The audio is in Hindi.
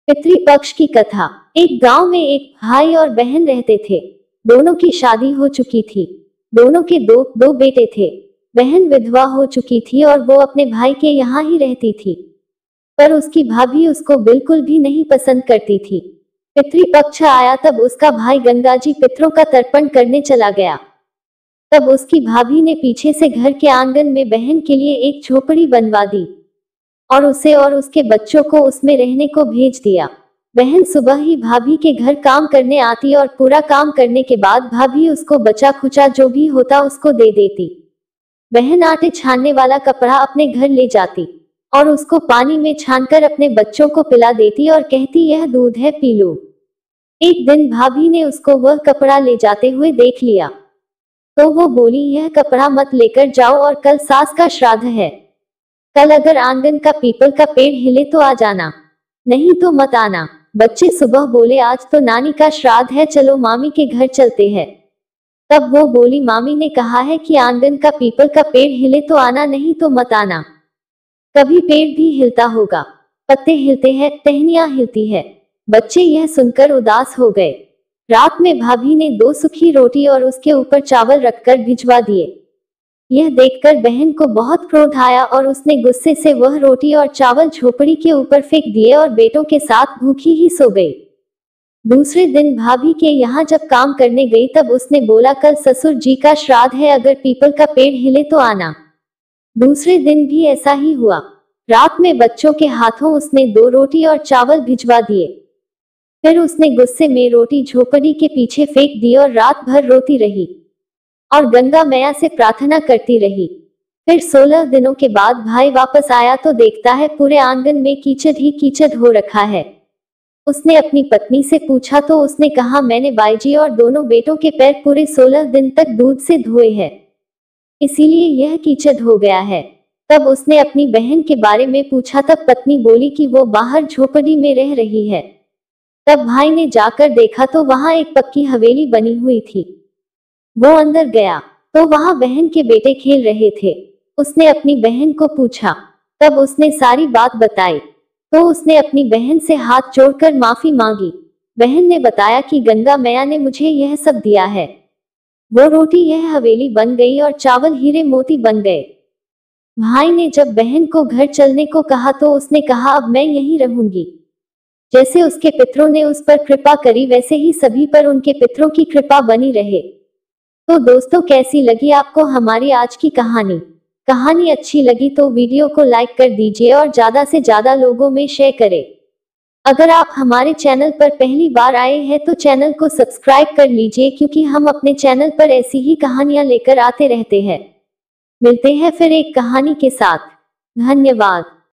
पितृपक्ष की कथा। एक गांव में एक भाई और बहन रहते थे। दोनों की शादी हो चुकी थी। दोनों के दो बेटे थे। बहन विधवा हो चुकी थी और वो अपने भाई के यहाँ ही रहती थी, पर उसकी भाभी उसको बिल्कुल भी नहीं पसंद करती थी। पितृपक्ष आया तब उसका भाई गंगाजी पितरों का तर्पण करने चला गया। तब उसकी भाभी ने पीछे से घर के आंगन में बहन के लिए एक झोपड़ी बनवा दी और उसे और उसके बच्चों को उसमें रहने को भेज दिया। बहन सुबह ही भाभी के घर काम करने आती और पूरा काम करने के बाद भाभी उसको बचा खुचा जो भी होता उसको दे देती। बहन आटे छानने वाला कपड़ा अपने घर ले जाती और उसको पानी में छानकर अपने बच्चों को पिला देती और कहती यह दूध है, पी लो। एक दिन भाभी ने उसको वह कपड़ा ले जाते हुए देख लिया, तो वो बोली यह कपड़ा मत लेकर जाओ और कल सास का श्राद्ध है। कल अगर आंगन का पीपल का पेड़ हिले तो आ जाना, नहीं तो मत आना। बच्चे सुबह बोले आज तो नानी का श्राद्ध है, चलो मामी के घर चलते हैं। तब वो बोली मामी ने कहा है कि आंगन का पीपल का पेड़ हिले तो आना, नहीं तो मत आना। कभी पेड़ भी हिलता होगा, पत्ते हिलते हैं, टहनियां हिलती है। बच्चे यह सुनकर उदास हो गए। रात में भाभी ने 2 सूखी रोटी और उसके ऊपर चावल रखकर भिजवा दिए। यह देखकर बहन को बहुत क्रोध आया और उसने गुस्से से वह रोटी और चावल झोपड़ी के ऊपर फेंक दिए और बेटों के साथ भूखी ही सो गई। दूसरे दिन भाभी के यहाँ जब काम करने गई तब उसने बोला कल ससुर जी का श्राद्ध है, अगर पीपल का पेड़ हिले तो आना। दूसरे दिन भी ऐसा ही हुआ। रात में बच्चों के हाथों उसने 2 रोटी और चावल भिजवा दिए। फिर उसने गुस्से में रोटी झोपड़ी के पीछे फेंक दी और रात भर रोती रही और गंगा मैया से प्रार्थना करती रही। फिर 16 दिनों के बाद भाई वापस आया तो देखता है पूरे आंगन में कीचड़ ही कीचड़ हो रखा है। उसने अपनी पत्नी से पूछा तो उसने कहा मैंने बाईजी और दोनों बेटों के पैर पूरे 16 दिन तक दूध से धोए हैं, इसीलिए यह कीचड़ हो गया है। तब उसने अपनी बहन के बारे में पूछा, तब पत्नी बोली कि वो बाहर झोपड़ी में रह रही है। तब भाई ने जाकर देखा तो वहां एक पक्की हवेली बनी हुई थी। वो अंदर गया तो वहां बहन के बेटे खेल रहे थे। उसने अपनी बहन को पूछा, तब उसने सारी बात बताई। तो उसने अपनी बहन से हाथ जोड़कर माफी मांगी। बहन ने बताया कि गंगा मैया ने मुझे यह सब दिया है। वो रोटी यह हवेली बन गई और चावल हीरे मोती बन गए। भाई ने जब बहन को घर चलने को कहा तो उसने कहा अब मैं यहीं रहूंगी। जैसे उसके पितरों ने उस पर कृपा करी वैसे ही सभी पर उनके पितरों की कृपा बनी रहे। तो दोस्तों कैसी लगी आपको हमारी आज की कहानी अच्छी लगी तो वीडियो को लाइक कर दीजिए और ज्यादा से ज्यादा लोगों में शेयर करें। अगर आप हमारे चैनल पर पहली बार आए हैं तो चैनल को सब्सक्राइब कर लीजिए, क्योंकि हम अपने चैनल पर ऐसी ही कहानियां लेकर आते रहते हैं। मिलते हैं फिर एक कहानी के साथ। धन्यवाद।